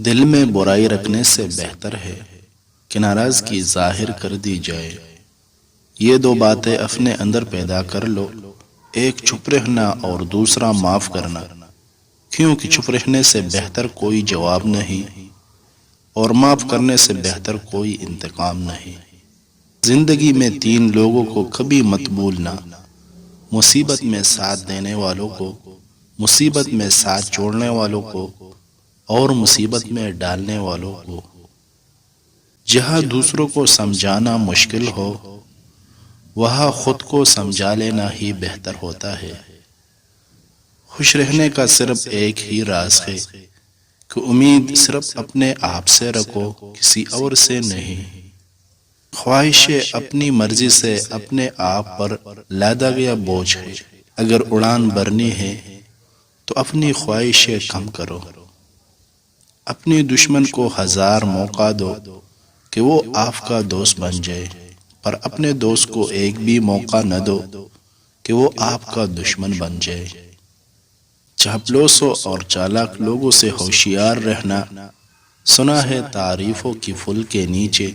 دل میں برائی رکھنے سے بہتر ہے کہ ناراضگی ظاہر کر دی جائے۔ یہ دو باتیں اپنے اندر پیدا کر لو، ایک چپ رہنا اور دوسرا معاف کرنا، کیونکہ چپ رہنے سے بہتر کوئی جواب نہیں اور معاف کرنے سے بہتر کوئی انتقام نہیں۔ زندگی میں تین لوگوں کو کبھی مت بھولنا: مصیبت میں ساتھ دینے والوں کو، مصیبت میں ساتھ چھوڑنے والوں کو اور مصیبت میں ڈالنے والوں کو۔ جہاں دوسروں کو سمجھانا مشکل ہو، وہاں خود کو سمجھا لینا ہی بہتر ہوتا ہے۔ خوش رہنے کا صرف ایک ہی راز ہے کہ امید صرف اپنے آپ سے رکھو، کسی اور سے نہیں۔ خواہشیں اپنی مرضی سے اپنے آپ پر لادا گیا بوجھ ہے۔ اگر اڑان بھرنی ہے تو اپنی خواہشیں کم کرو۔ اپنی دشمن کو 1000 موقع دو کہ وہ آپ کا دوست بن جائے، پر اپنے دوست کو ایک بھی موقع نہ دو کہ وہ آپ کا دشمن بن جائے۔ چاپلوسوں اور چالاک لوگوں سے ہوشیار رہنا۔ سنا ہے تعریفوں کی پھول کے نیچے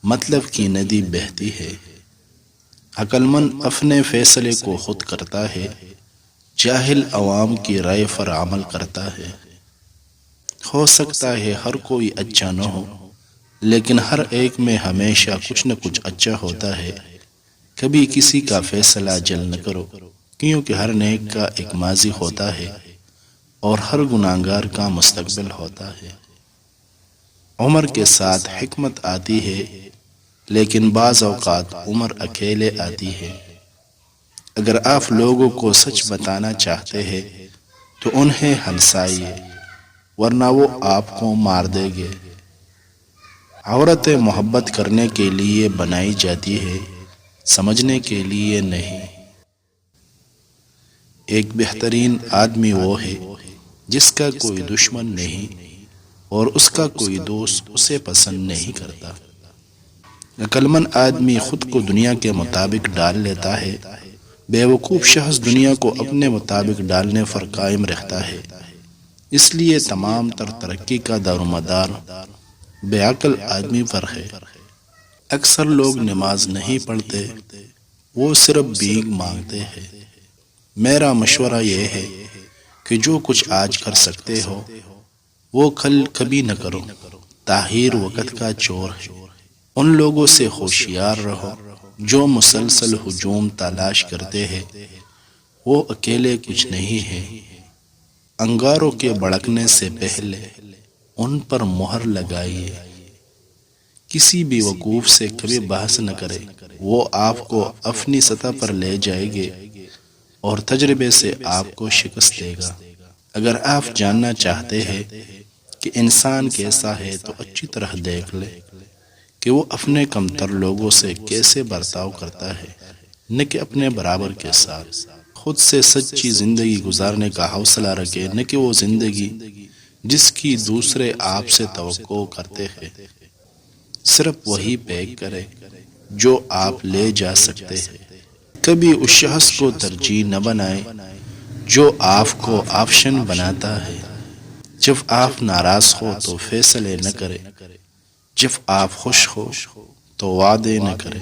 مطلب کی ندی بہتی ہے۔ عقل مند اپنے فیصلے کو خود کرتا ہے، جاہل عوام کی رائے پر عمل کرتا ہے۔ ہو سکتا ہے ہر کوئی اچھا نہ ہو، لیکن ہر ایک میں ہمیشہ کچھ نہ کچھ اچھا ہوتا ہے۔ کبھی کسی کا فیصلہ جلد نہ کرو، کیونکہ ہر نیک کا ایک ماضی ہوتا ہے اور ہر گناہگار کا مستقبل ہوتا ہے۔ عمر کے ساتھ حکمت آتی ہے، لیکن بعض اوقات عمر اکیلے آتی ہے۔ اگر آپ لوگوں کو سچ بتانا چاہتے ہیں تو انہیں ہنسائیے، ورنہ وہ آپ کو مار دیں گے۔ عورتیں محبت کرنے کے لیے بنائی جاتی ہے، سمجھنے کے لیے نہیں۔ ایک بہترین آدمی وہ ہے جس کا کوئی دشمن نہیں اور اس کا کوئی دوست اسے پسند نہیں کرتا۔ عقل مند آدمی خود کو دنیا کے مطابق ڈال لیتا ہے، بے وقوف شخص دنیا کو اپنے مطابق ڈالنے پر قائم رہتا ہے۔ اس لیے تمام تر ترقی کا دارومدار بے عقل آدمی پر ہے۔ اکثر لوگ نماز نہیں پڑھتے، وہ صرف بھیک مانگتے ہیں۔ میرا مشورہ یہ ہے کہ جو کچھ آج کر سکتے ہو وہ کل کبھی نہ کرو۔ تاخیر وقت کا چور ہے۔ ان لوگوں سے ہوشیار رہو جو مسلسل ہجوم تلاش کرتے ہیں، وہ اکیلے کچھ نہیں ہے۔ انگاروں کے بھڑکنے سے پہلے ان پر مہر لگائیے۔ کسی بھی وقوف سے کبھی بحث نہ کرے، وہ آپ کو اپنی سطح پر لے جائے گے اور تجربے سے آپ کو شکست دے گا۔ اگر آپ جاننا چاہتے ہیں کہ انسان کیسا ہے تو اچھی طرح دیکھ لے کہ وہ اپنے کمتر لوگوں سے کیسے برتاؤ کرتا ہے، نہ کہ اپنے برابر کے ساتھ۔ خود سے سچی زندگی گزارنے کا حوصلہ رکھے، نہ کہ وہ زندگی جس کی دوسرے آپ سے توقع کرتے ہیں۔ صرف وہی پیک کرے جو آپ لے جا سکتے ہیں۔ کبھی اس شخص کو ترجیح نہ بنائے جو آپ کو آپشن بناتا ہے۔ جب آپ ناراض ہو تو فیصلے نہ کرے، جب آپ خوش ہو تو وعدے نہ کرے۔